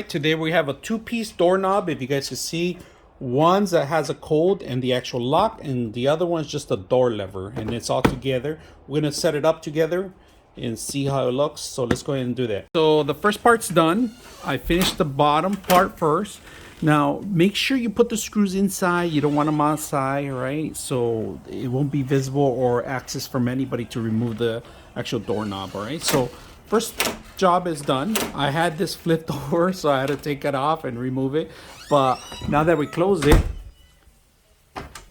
Today we have a two-piece doorknob. If you guys can see, one's that has a code and the actual lock, and the other one's just a door lever, and it's all together. We're gonna set it up together and see how it looks. So let's go ahead and do that. So the first part's done. I finished the bottom part first. Now make sure you put the screws inside. You don't want them outside, right? So it won't be visible or access from anybody to remove the actual doorknob. All right, so first job is done. I had this flipped over, so I had to take it off and remove it. But now that we close it,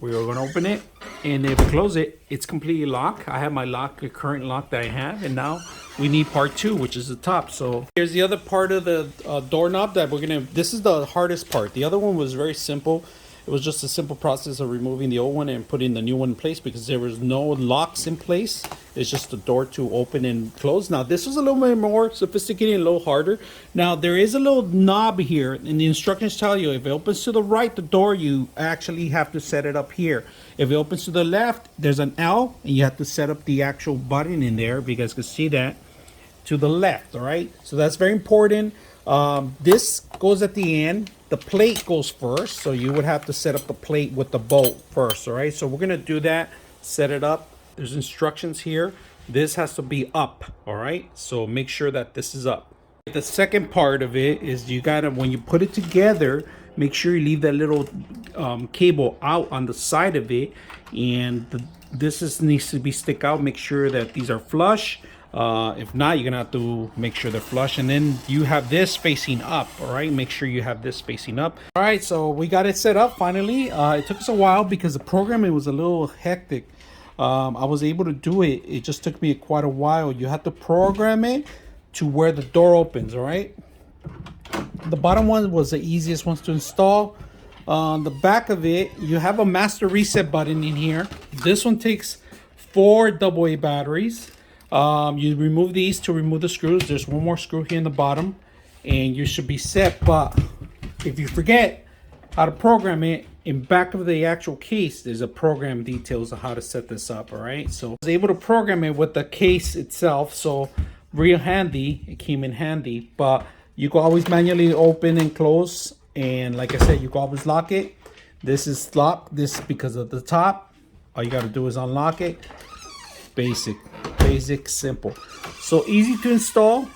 we are gonna open it, and if we close it, it's completely locked. I have my lock, the current lock that I have, and now we need part two, which is the top. So here's the other part of the doorknob that we're gonna, this is the hardest part. The other one was very simple. It was just a simple process of removing the old one and putting the new one in place because there was no locks in place. It's just the door to open and close. Now this was a little bit more sophisticated and a little harder. Now there is a little knob here, and the instructions tell you if it opens to the right, the door, you actually have to set it up here. If it opens to the left, there's an L, and you have to set up the actual button in there. If you guys can see that, to the left. All right, so that's very important. This goes at the end. The plate goes first, so you would have to set up the plate with the bolt first. All right, so we're gonna do that, set it up. There's instructions here. This has to be up. All right, so make sure that this is up. The second part of it is you gotta, when you put it together, make sure you leave that little cable out on the side of it, and this needs to be stick out. Make sure that these are flush. If not, you're gonna have to make sure they're flush, and then you have this facing up. All right, make sure you have this facing up. All right, so we got it set up finally. It took us a while because the programming was a little hectic. I was able to do it. It just took me quite a while. You have to program it to where the door opens. All right, the bottom one was the easiest ones to install. On the back of it, you have a master reset button in here. This one takes 4 AA batteries. You remove these to remove the screws. There's one more screw here in the bottom, and you should be set. But if you forget how to program it, in back of the actual case there's a program details of how to set this up. All right, so I was able to program it with the case itself, so real handy. It came in handy. But you can always manually open and close, and like I said, you can always lock it. This is locked, this because of the top. All you got to do is unlock it. Basic, simple, so easy to install.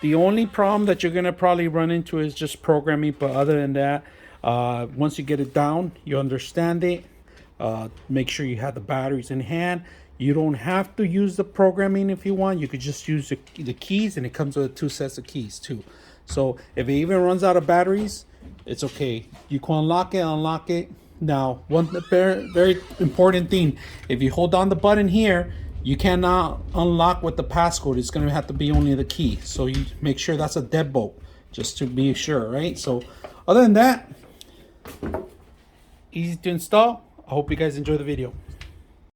The only problem that you're gonna probably run into is just programming, but other than that, once you get it down, you understand it. Make sure you have the batteries in hand. You don't have to use the programming if you want. You could just use the keys, and it comes with 2 sets of keys too. So if it even runs out of batteries, it's okay. You can unlock it. Now, one very important thing, if you hold down the button here, you cannot unlock with the passcode. It's going to have to be only the key. So you make sure that's a deadbolt, just to be sure, right? So other than that, easy to install. I hope you guys enjoy the video.